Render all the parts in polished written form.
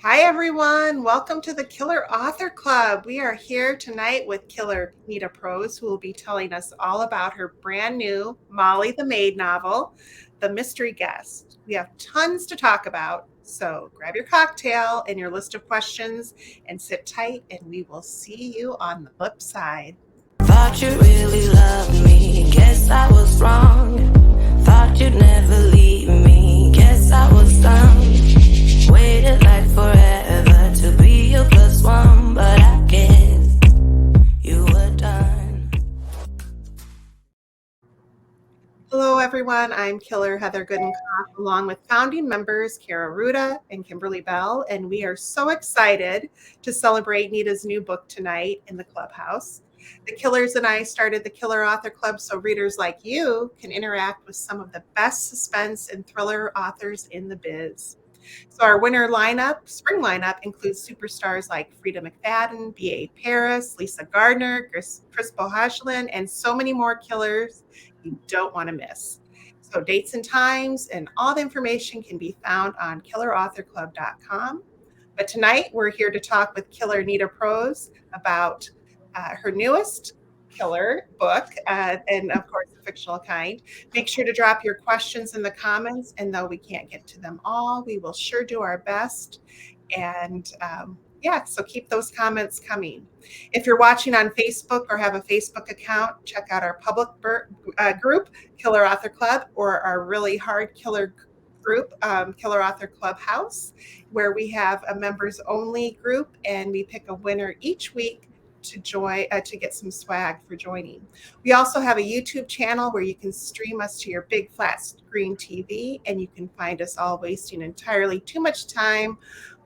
Hi, everyone. Welcome to the Killer Author Club. We are here tonight with Killer Nita Prose, who will be telling us all about her brand new Molly the Maid novel, The Mystery Guest. We have tons to talk about, so grab your cocktail and your list of questions and sit tight, and we will see you on the flip side. Thought you really loved me, guess I was wrong. Thought you'd never leave me, guess I was dumb. Waited like forever to be your plus one, but I guess you were done. Hello, everyone. I'm Killer Heather Goodenkoff, along with founding members Kara Ruda and Kimberly Bell, and we are so excited to celebrate Nita's new book tonight in the clubhouse. The Killers and I started the Killer Author Club so readers like you can interact with some of the best suspense and thriller authors in the biz. So our spring lineup, includes superstars like Frida McFadden, B.A. Paris, Lisa Gardner, Chris Bohashlin, and so many more killers you don't want to miss. So dates and times and all the information can be found on killerauthorclub.com. But tonight we're here to talk with Killer Nita Prose about her newest killer book, and of course, the fictional kind. Make sure to drop your questions in the comments, and though we can't get to them all, we will sure do our best. And so keep those comments coming. If you're watching on Facebook or have a Facebook account, check out our public group, Killer Author Club, or our really hard killer group, Killer Author Clubhouse, where we have a members only group, and we pick a winner each week to join to get some swag for joining. We also have a YouTube channel where you can stream us to your big flat screen TV, and you can find us all wasting entirely too much time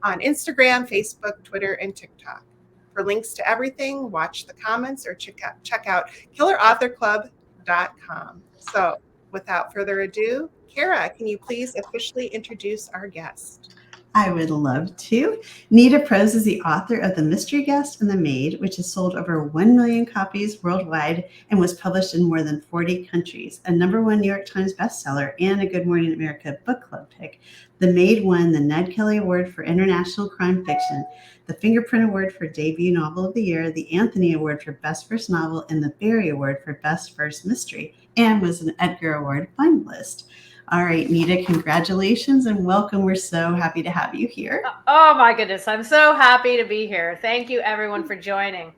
on Instagram, Facebook, Twitter, and TikTok. For links to everything, watch the comments or check out killerauthorclub.com. So without further ado, Kara, can you please officially introduce our guest? I would love to. Nita Prose is the author of The Mystery Guest and The Maid, which has sold over 1 million copies worldwide and was published in more than 40 countries, a #1 New York Times bestseller, and a Good Morning America book club pick. The Maid won the Ned Kelly Award for International Crime Fiction, the Fingerprint Award for Debut Novel of the Year, the Anthony Award for Best First Novel, and the Barry Award for Best First Mystery, and was an Edgar Award finalist. All right, Nita, congratulations and welcome. We're so happy to have you here. Oh my goodness, I'm so happy to be here. Thank you everyone for joining.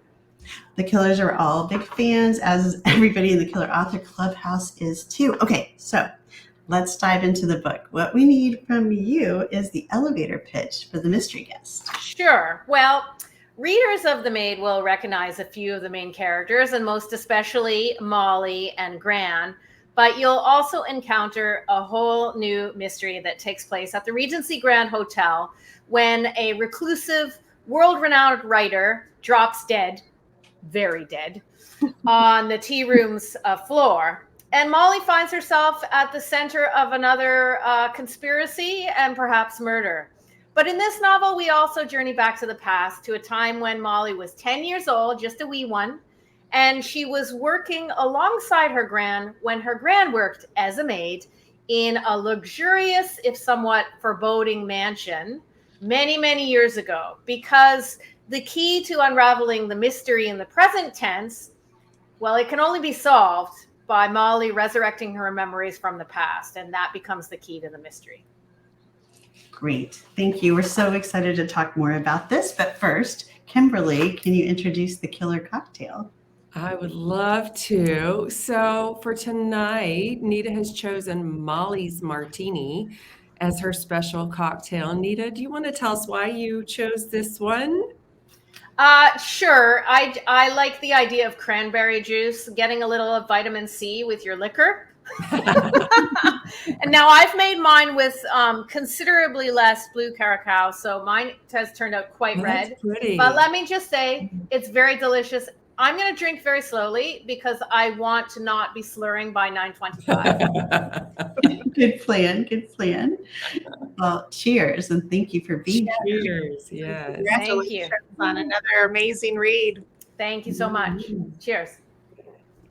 The Killers are all big fans, as is everybody in the Killer Author Clubhouse is too. Okay, so let's dive into the book. What we need from you is the elevator pitch for The Mystery Guest. Sure. Well, readers of The Maid will recognize a few of the main characters, and most especially Molly and Gran. But you'll also encounter a whole new mystery that takes place at the Regency Grand Hotel when a reclusive, world-renowned writer drops dead, very dead, on the tea room's floor. And Molly finds herself at the center of another conspiracy and perhaps murder. But in this novel, we also journey back to the past, to a time when Molly was 10 years old, just a wee one. And she was working alongside her Gran when her Gran worked as a maid in a luxurious, if somewhat foreboding mansion many, many years ago. Because the key to unraveling the mystery in the present tense, well, it can only be solved by Molly resurrecting her memories from the past. And that becomes the key to the mystery. Great. Thank you. We're so excited to talk more about this. But first, Kimberly, can you introduce the killer cocktail? I would love to. So for tonight, Nita has chosen Molly's Martini as her special cocktail. Nita, do you want to tell us why you chose this one? Sure. I like the idea of cranberry juice, getting a little of vitamin C with your liquor. And now I've made mine with considerably less blue caracal, so mine has turned out quite red. That's pretty. But let me just say, it's very delicious. I'm going to drink very slowly because I want to not be slurring by 9:25. Good plan. Good plan. Well, cheers, and thank you for being here. Cheers. Yes. Congratulations on another amazing read. Thank you so much. Cheers.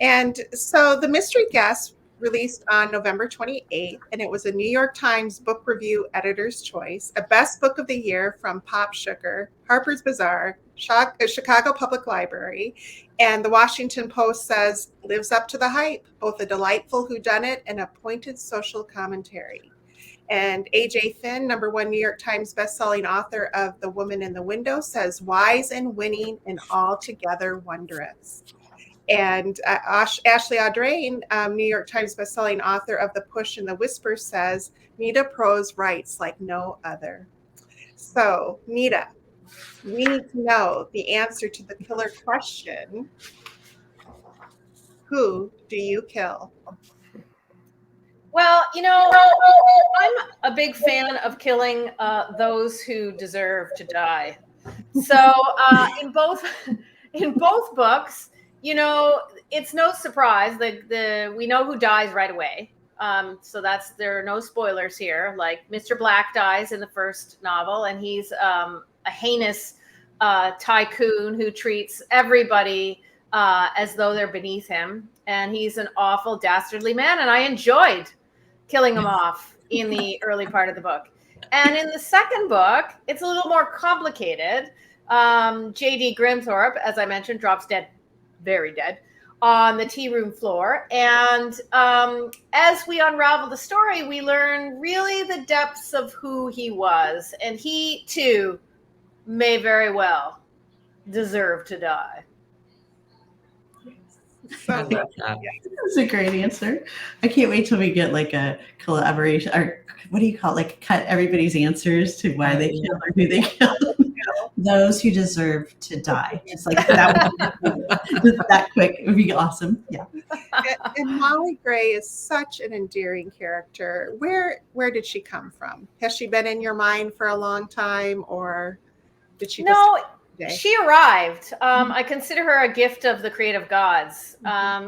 And so The Mystery Guest released on November 28th, and it was a New York Times Book Review Editor's Choice, a Best Book of the Year from Pop Sugar, Harper's Bazaar, Chicago Public Library, and the Washington Post says lives up to the hype, both a delightful whodunit and a pointed social commentary. And A.J. Finn, #1 New York Times bestselling author of The Woman in the Window, says wise and winning and altogether wondrous. And Ashley Audrain, New York Times bestselling author of The Push and the Whisper, says Nita Prose writes like no other. So, Nita, we need to know the answer to the killer question: who do you kill? Well, I'm a big fan of killing those who deserve to die. So in both books, it's no surprise that we know who dies right away. So there are no spoilers here. Like Mr. Black dies in the first novel, and he's a heinous tycoon who treats everybody as though they're beneath him, and he's an awful, dastardly man. And I enjoyed killing him off in the early part of the book. And in the second book, it's a little more complicated. J.D. Grimthorpe, as I mentioned, drops dead, very dead, on the tea room floor. And as we unravel the story, we learn really the depths of who he was. And he, too, may very well deserve to die. I love that. That's a great answer. I can't wait till we get like a collaboration, or what do you call it? Like cut everybody's answers to why they killed or who they killed. Those who deserve to die. Just like that. Just that quick. It would be awesome. Yeah. And Molly Gray is such an endearing character. Where did she come from? Has she been in your mind for a long time, or did she? No, she arrived. I consider her a gift of the creative gods.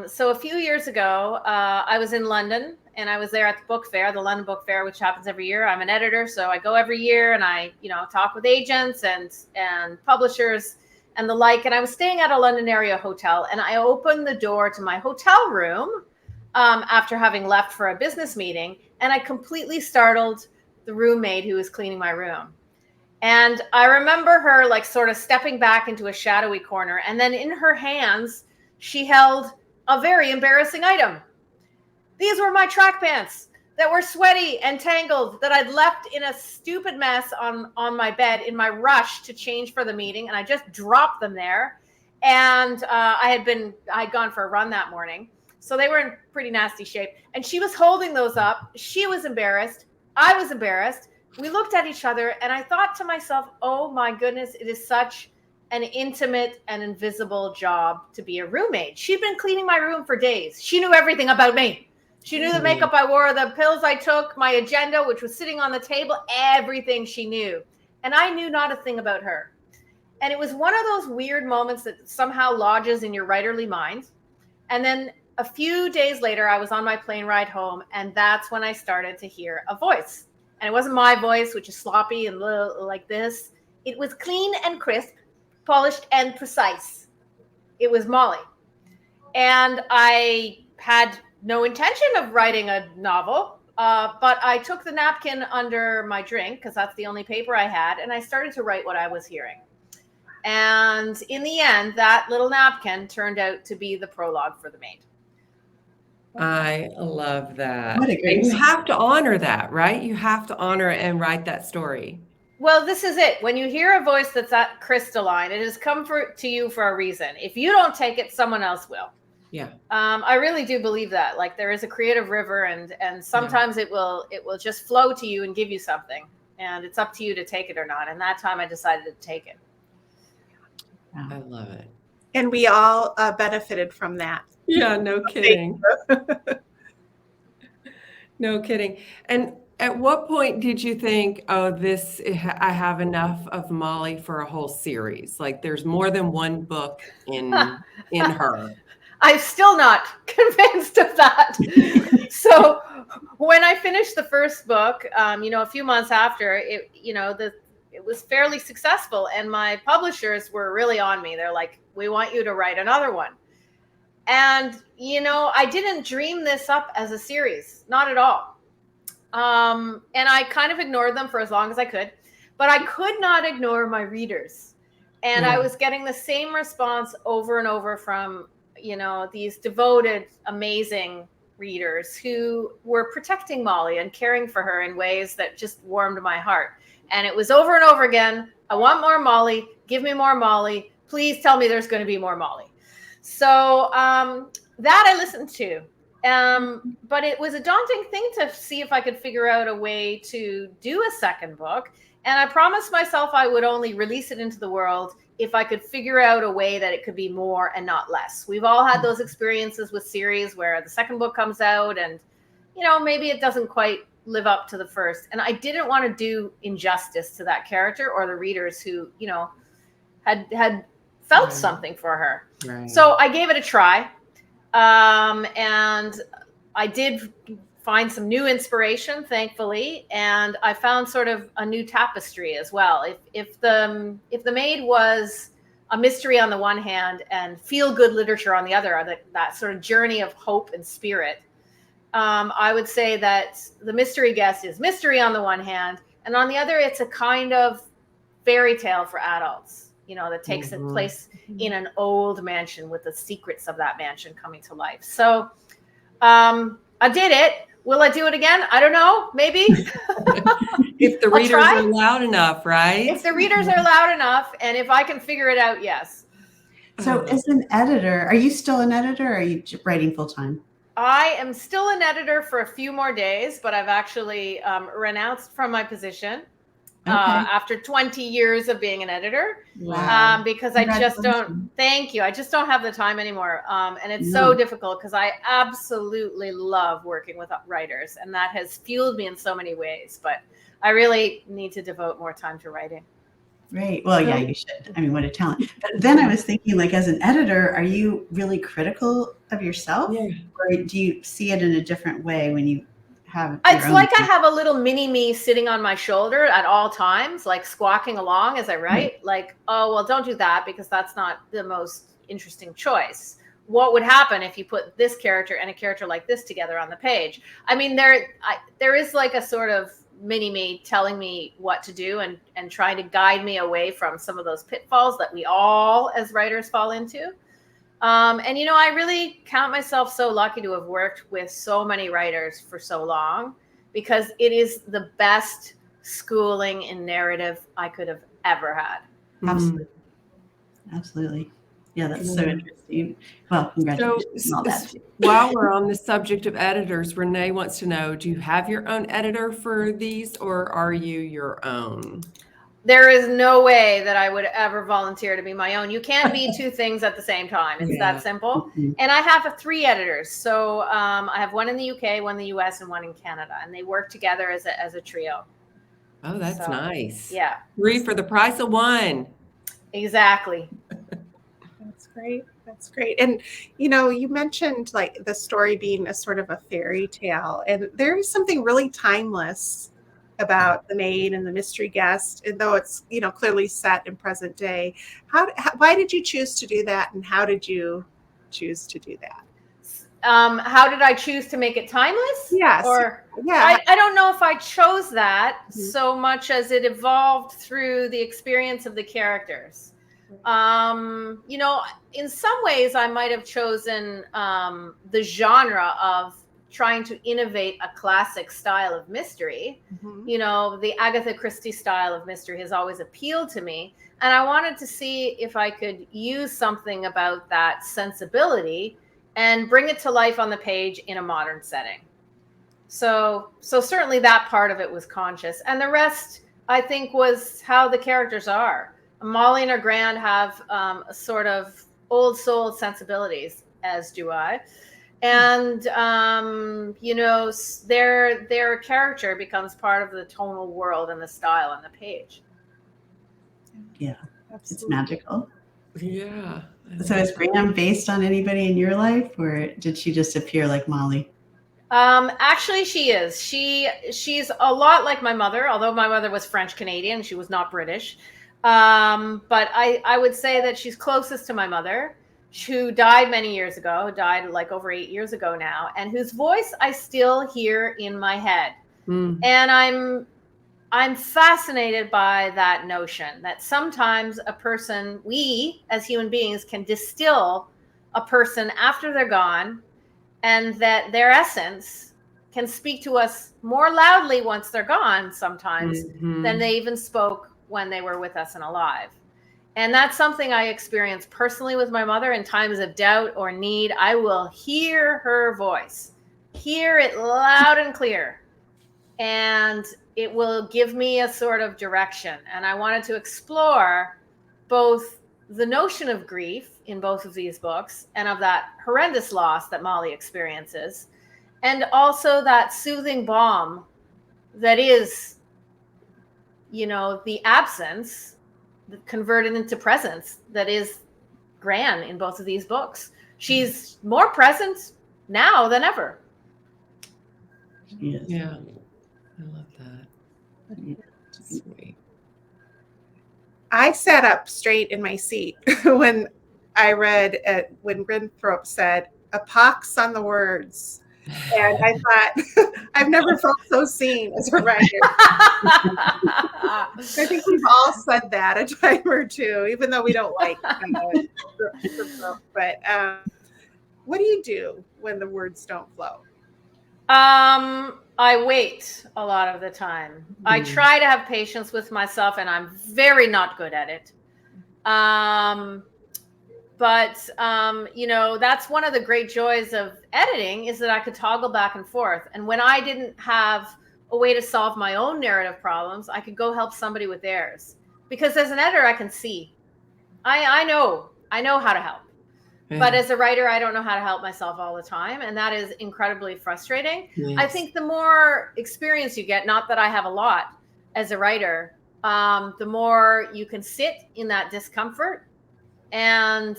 So a few years ago, I was in London, and I was there at the book fair, the London Book Fair, which happens every year. I'm an editor, so I go every year, and I, talk with agents and publishers and the like. And I was staying at a London area hotel, and I opened the door to my hotel room after having left for a business meeting, and I completely startled the roommate who was cleaning my room. And I remember her like sort of stepping back into a shadowy corner. And then in her hands, she held a very embarrassing item. These were my track pants that were sweaty and tangled that I'd left in a stupid mess on my bed in my rush to change for the meeting. And I just dropped them there. And I'd gone for a run that morning. So they were in pretty nasty shape. And she was holding those up. She was embarrassed. I was embarrassed. We looked at each other, and I thought to myself, oh my goodness, it is such an intimate and invisible job to be a roommate. She'd been cleaning my room for days. She knew everything about me. She knew the makeup I wore, the pills I took, my agenda, which was sitting on the table, everything she knew. And I knew not a thing about her. And it was one of those weird moments that somehow lodges in your writerly mind. And then a few days later, I was on my plane ride home, and that's when I started to hear a voice. And it wasn't my voice, which is sloppy and like this. It was clean and crisp, polished and precise. It was Molly. And I had no intention of writing a novel, but I took the napkin under my drink, because that's the only paper I had, and I started to write what I was hearing. And in the end, that little napkin turned out to be the prologue for The Maid. I love that. What a great You have to honor that, right? You have to honor it and write that story. Well, this is it. When you hear a voice that's that crystalline, it has come to you for a reason. If you don't take it, someone else will. Yeah. I really do believe that. Like there is a creative river, and sometimes it will just flow to you and give you something, and it's up to you to take it or not. And that time I decided to take it. I love it. And we all benefited from that. Yeah, no kidding. No kidding. And at what point did you think, oh, I have enough of Molly for a whole series? Like there's more than one book in her. I'm still not convinced of that. So when I finished the first book, a few months after it, it was fairly successful, and my publishers were really on me. They're like, we want you to write another one. And, I didn't dream this up as a series, not at all. And I kind of ignored them for as long as I could, but I could not ignore my readers. And I was getting the same response over and over from, these devoted, amazing readers who were protecting Molly and caring for her in ways that just warmed my heart. And it was over and over again. I want more Molly. Give me more Molly. Please tell me there's going to be more Molly. So that I listened to. But it was a daunting thing to see if I could figure out a way to do a second book. And I promised myself I would only release it into the world if I could figure out a way that it could be more and not less. We've all had those experiences with series where the second book comes out and, maybe it doesn't quite live up to the first. And I didn't want to do injustice to that character or the readers who, had felt something for her. Right. So I gave it a try. And I did find some new inspiration, thankfully, and I found sort of a new tapestry as well. If the Maid was a mystery on the one hand and feel good literature on the other, that sort of journey of hope and spirit, I would say that the Mystery Guest is mystery on the one hand, and on the other, it's a kind of fairy tale for adults. That takes place in an old mansion with the secrets of that mansion coming to life. So I did it. Will I do it again? I don't know. Maybe. If the readers are loud enough, right? If the readers are loud enough, and if I can figure it out, yes. So as an editor, are you still an editor or are you writing full time? I am still an editor for a few more days, but I've actually renounced from my position. After 20 years of being an editor, because I just don't, thank you. I just don't have the time anymore. And it's so difficult because I absolutely love working with writers, and that has fueled me in so many ways, but I really need to devote more time to writing. Right. Well, yeah, you should. I mean, what a talent. But then I was thinking, like, as an editor, are you really critical of yourself? Yeah. Or do you see it in a different way when you it's like I have a little mini me sitting on my shoulder at all times, like squawking along as I write, like, oh, well, don't do that because that's not the most interesting choice. What would happen if you put this character and a character like this together on the page? I mean, there is like a sort of mini me telling me what to do and trying to guide me away from some of those pitfalls that we all as writers fall into. And, I really count myself so lucky to have worked with so many writers for so long because it is the best schooling in narrative I could have ever had. Absolutely. Absolutely. Yeah, that's so interesting. Well, congratulations on all that. While we're on the subject of editors, Renee wants to know, do you have your own editor for these or are you your own? There is no way that I would ever volunteer to be my own. You can't be two things at the same time. It's that simple. And I have 3 editors. So I have one in the UK, one in the US, and one in Canada. And they work together as a trio. Oh, that's nice. Yeah. 3 for the price of 1. Exactly. That's great. That's great. And, you mentioned like the story being a sort of a fairy tale. And there is something really timeless about the Maid and the Mystery Guest, and though it's clearly set in present day. Why did you choose to do that, and how did you choose to do that? How did I choose to make it timeless? Yes. I don't know if I chose that so much as it evolved through the experience of the characters. In some ways, I might have chosen the genre of trying to innovate a classic style of mystery. The Agatha Christie style of mystery has always appealed to me. And I wanted to see if I could use something about that sensibility and bring it to life on the page in a modern setting. So certainly that part of it was conscious. And the rest, I think, was how the characters are. Molly and her grand have a sort of old soul sensibilities, as do I. And, their character becomes part of the tonal world and the style on the page. Yeah, it's magical. Yeah. So is Graham based on anybody in your life, or did she just appear like Molly? Actually, she is. She's a lot like my mother, although my mother was French Canadian. She was not British. But I would say that she's closest to my mother. who died many years ago, died like over 8 years ago now, and whose voice I still hear in my head. And I'm fascinated by that notion that sometimes a person, we as human beings, can distill a person after they're gone, and that their essence can speak to us more loudly once they're gone sometimes than they even spoke when they were with us and alive. And that's something I experience personally with my mother. In times of doubt or need, I will hear her voice, hear it loud and clear, and it will give me a sort of direction. And I wanted to explore both the notion of grief in both of these books, and of that horrendous loss that Molly experiences, and also that soothing balm that is, the absence converted into presence that is Gran in both of these books. She's more present now than ever. Yes. Yeah. I love that. Sweet. I sat up straight in my seat when I read when Winthrop said, "A pox on the words." And I thought, I've never felt so seen as a writer. I think we've all said that a time or two, even though we don't like the book. But what do you do when the words don't flow? I wait a lot of the time. I try to have patience with myself, and I'm very not good at it. But that's one of the great joys of editing, is that I could toggle back and forth. And when I didn't have a way to solve my own narrative problems, I could go help somebody with theirs. Because as an editor, I can see. I know how to help. Yeah. But as a writer, I don't know how to help myself all the time. And that is incredibly frustrating. Yes. I think the more experience you get, not that I have a lot as a writer, the more you can sit in that discomfort and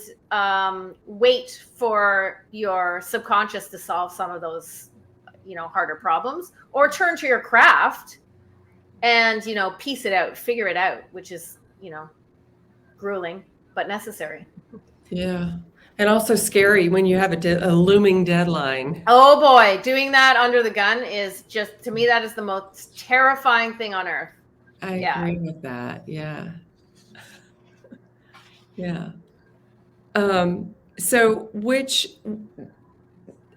wait for your subconscious to solve some of those, harder problems, or turn to your craft and, piece it out, figure it out, which is, grueling, but necessary. Yeah. And also scary when you have a looming deadline. Oh boy, doing that under the gun is just, to me, that is the most terrifying thing on earth. I agree with that. Yeah. Yeah. So which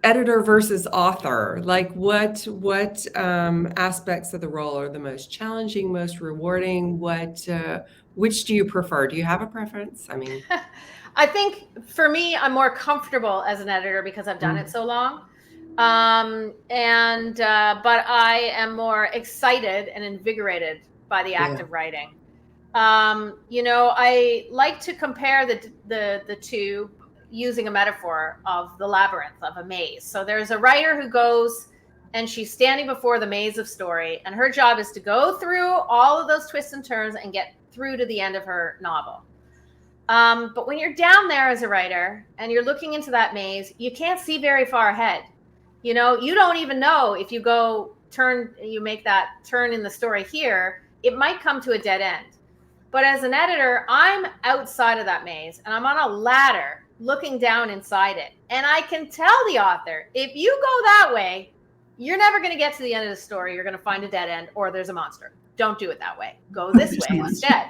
editor versus author, like what aspects of the role are the most challenging, most rewarding? Which do you prefer? Do you have a preference? I mean, I think for me, I'm more comfortable as an editor because I've done it so long. But I am more excited and invigorated by the act of writing. I like to compare the two using a metaphor of the labyrinth, of a maze. So there's a writer who goes and she's standing before the maze of story, and her job is to go through all of those twists and turns and get through to the end of her novel. But when you're down there as a writer and you're looking into that maze, you can't see very far ahead. You don't even know if you you make that turn in the story here, it might come to a dead end. But as an editor, I'm outside of that maze and I'm on a ladder looking down inside it. And I can tell the author, if you go that way, you're never going to get to the end of the story. You're going to find a dead end, or there's a monster. Don't do it that way. Go this way instead.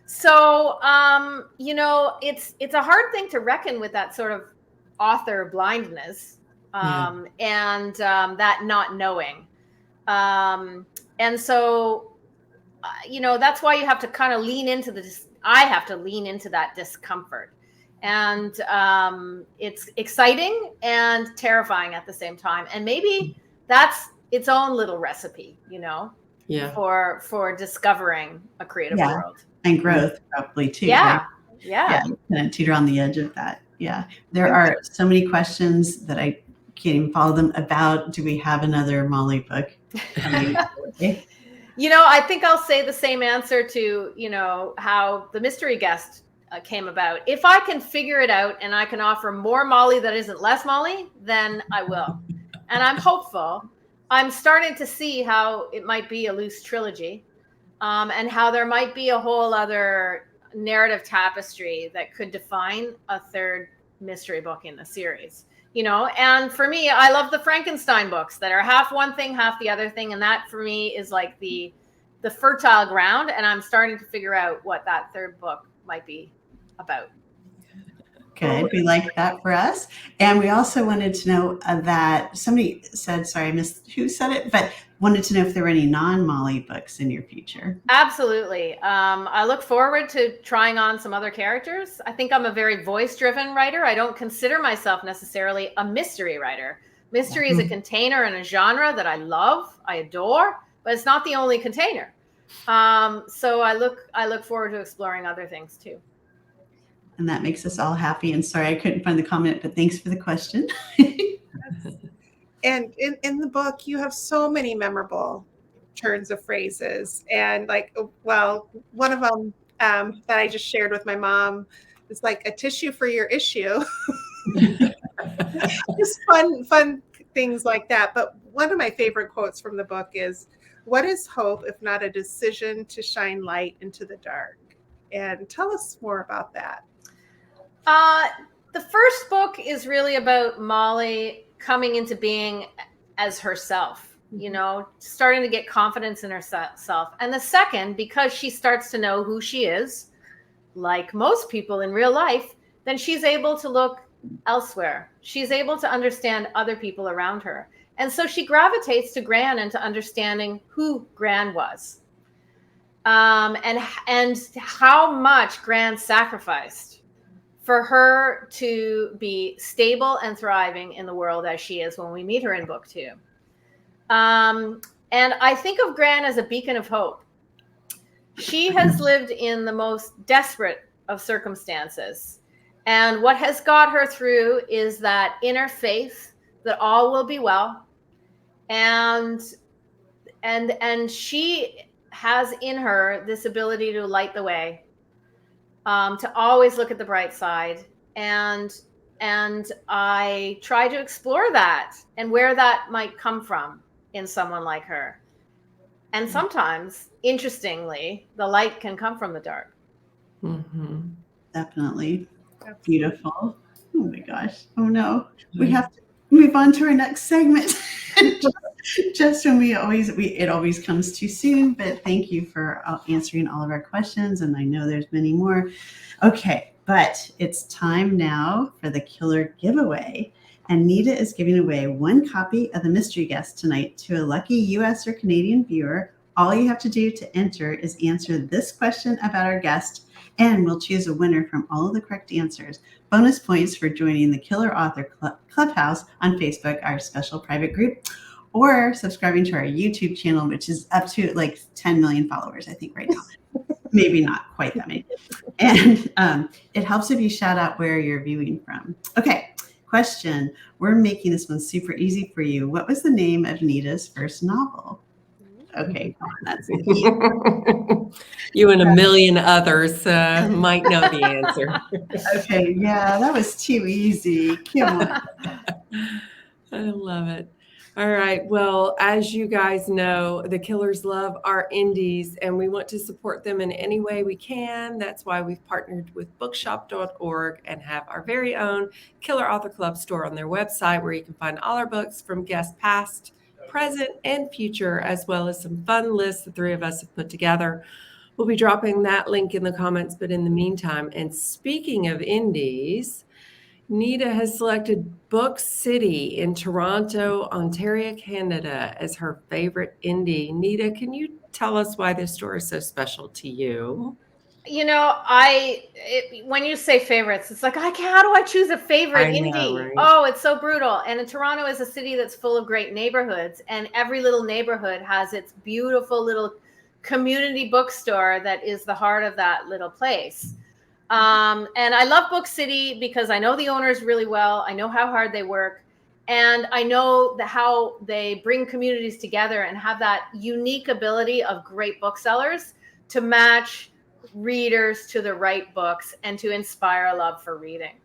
So, it's a hard thing to reckon with, that sort of author blindness and that not knowing. And so, that's why you have to kind of lean into I have to lean into that discomfort. And it's exciting and terrifying at the same time. And maybe that's its own little recipe, for discovering a creative world. And growth probably too. Yeah. Right? Yeah. Kind of teeter on the edge of that. Yeah. There are so many questions that I can't even follow them about. Do we have another Molly book? I think I'll say the same answer to, how the mystery guest came about. If I can figure it out and I can offer more Molly that isn't less Molly, then I will. And I'm hopeful. I'm starting to see how it might be a loose trilogy, and how there might be a whole other narrative tapestry that could define a third mystery book in the series. And for me, I love the Frankenstein books that are half one thing, half the other thing. And that for me is like the fertile ground. And I'm starting to figure out what that third book might be about. Good. We like that for us. And we also wanted to know that somebody said, sorry, I missed who said it, but wanted to know if there were any non-Molly books in your future. Absolutely. I look forward to trying on some other characters. I think I'm a very voice-driven writer. I don't consider myself necessarily a mystery writer. Mystery is a container and a genre that I love, I adore, but it's not the only container. So I look forward to exploring other things too. And that makes us all happy. And sorry, I couldn't find the comment, but thanks for the question. And in the book, you have so many memorable turns of phrases. And one of them that I just shared with my mom is like a tissue for your issue. Just fun things like that. But one of my favorite quotes from the book is, "What is hope if not a decision to shine light into the dark?" And tell us more about that. The first book is really about Molly coming into being as herself, starting to get confidence in herself. And the second, because she starts to know who she is, like most people in real life, then she's able to look elsewhere. She's able to understand other people around her. And so she gravitates to Gran and to understanding who Gran was. And how much Gran sacrificed for her to be stable and thriving in the world as she is when we meet her in book 2. And I think of Gran as a beacon of hope. She has lived in the most desperate of circumstances. And what has got her through is that inner faith that all will be well. And she has in her this ability to light the way. To always look at the bright side. And I try to explore that and where that might come from in someone like her. And sometimes, interestingly, the light can come from the dark. Mm-hmm. Definitely. Beautiful. Oh my gosh. Oh no. We have to move on to our next segment. Just when it always comes too soon, but thank you for answering all of our questions. And I know there's many more. Okay, but it's time now for the killer giveaway. And Nita is giving away one copy of The Mystery Guest tonight to a lucky US or Canadian viewer. All you have to do to enter is answer this question about our guest, and we'll choose a winner from all of the correct answers. Bonus points for joining the Killer Author Clubhouse on Facebook, our special private group, or subscribing to our YouTube channel, which is up to like 10 million followers, I think, right now. Maybe not quite that many. And it helps if you shout out where you're viewing from. Okay, question. We're making this one super easy for you. What was the name of Nita's first novel? Okay, come on, that's it. You and a million others might know the answer. Okay, yeah, that was too easy. Come on. I love it. All right. Well, as you guys know, the Killers love our indies and we want to support them in any way we can. That's why we've partnered with bookshop.org and have our very own Killer Author Club store on their website where you can find all our books from guests past, present, and future, as well as some fun lists the three of us have put together. We'll be dropping that link in the comments, but in the meantime, and speaking of indies, Nita has selected Book City in Toronto, Ontario, Canada as her favorite indie. Nita, can you tell us why this store is so special to you? When you say favorites, it's like, how do I choose a favorite indie? Right? Oh, it's so brutal. And Toronto is a city that's full of great neighborhoods, and every little neighborhood has its beautiful little community bookstore that is the heart of that little place. And I love Book City because I know the owners really well. I know how hard they work. And I know how they bring communities together and have that unique ability of great booksellers to match readers to the right books and to inspire a love for reading.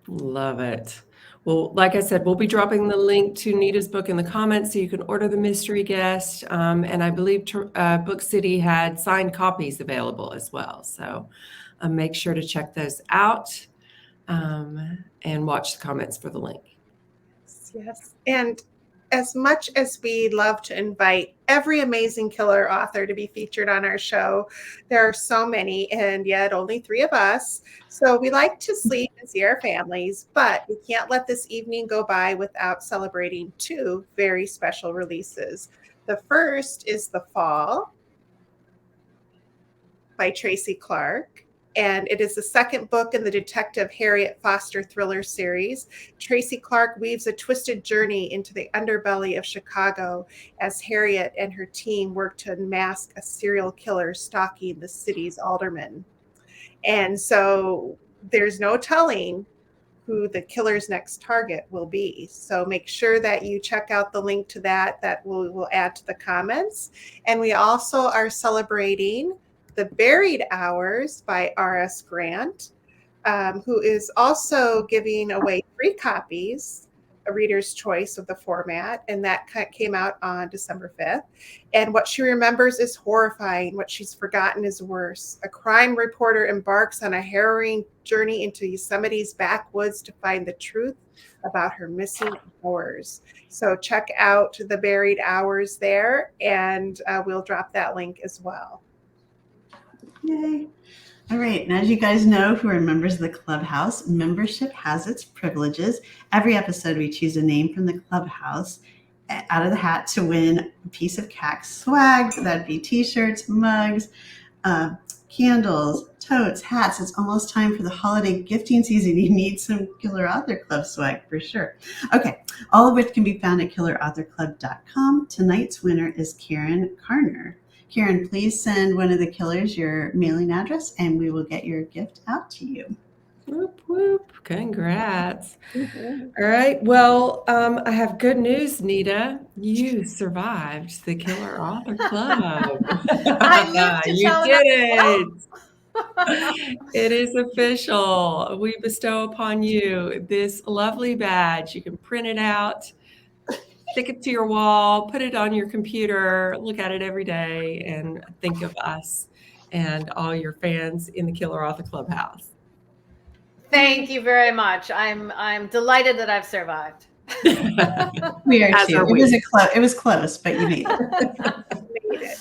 Love it. Well, like I said, we'll be dropping the link to Nita's book in the comments so you can order The Mystery Guest. And I believe Book City had signed copies available as well. So make sure to check those out. and watch the comments for the link. Yes. And as much as we love to invite every amazing killer author to be featured on our show, there are so many, and yet only 3 of us. So we like to sleep and see our families, but we can't let this evening go by without celebrating 2 very special releases. The first is The Fall by Tracy Clark. And it is the second book in the Detective Harriet Foster thriller series. Tracy Clark weaves a twisted journey into the underbelly of Chicago as Harriet and her team work to unmask a serial killer stalking the city's aldermen. And so there's no telling who the killer's next target will be. So make sure that you check out the link to that we'll add to the comments. And we also are celebrating The Buried Hours by R.S. Grant, who is also giving away 3 copies, a reader's choice of the format, and that came out on December 5th. And what she remembers is horrifying. What she's forgotten is worse. A crime reporter embarks on a harrowing journey into Yosemite's backwoods to find the truth about her missing hours. So check out The Buried Hours there, and we'll drop that link as well. Yay. All right. And as you guys know who are members of the Clubhouse, membership has its privileges. Every episode, we choose a name from the Clubhouse out of the hat to win a piece of CAC swag. That'd be t-shirts, mugs, candles, totes, hats. It's almost time for the holiday gifting season. You need some Killer Author Club swag for sure. Okay. All of which can be found at killerauthorclub.com. Tonight's winner is Karen Carner. Karen, please send one of the killers your mailing address and we will get your gift out to you. Whoop, whoop. Congrats. Mm-hmm. All right. Well, I have good news, Nita. You survived the Killer Author Club. I live to you tell did it. It is official. We bestow upon you this lovely badge. You can print it out, stick it to your wall, put it on your computer, look at it every day, and think of us and all your fans in the Killer Author Clubhouse. Thank you very much. I'm delighted that I've survived. We are too. It was close, but you made it.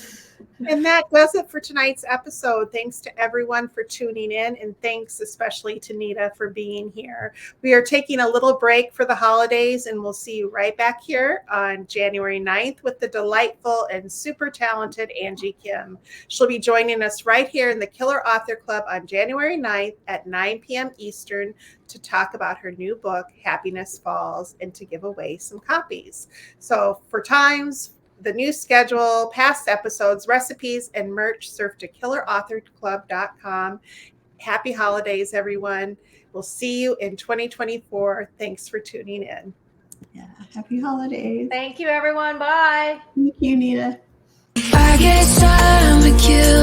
And that does it for tonight's episode. Thanks to everyone for tuning in, and thanks especially to Nita for being here. We are taking a little break for the holidays, and we'll see you right back here on January 9th with the delightful and super talented Angie Kim. She'll be joining us right here in the Killer Author Club on January 9th at 9 p.m. Eastern to talk about her new book, Happiness Falls, and to give away some copies. So for times, the new schedule, past episodes, recipes, and merch, surf to killerauthorclub.com. Happy holidays, everyone. We'll see you in 2024. Thanks for tuning in. Yeah, happy holidays. Thank you, everyone. Bye. Thank you, Nita. I guess I'm a killer.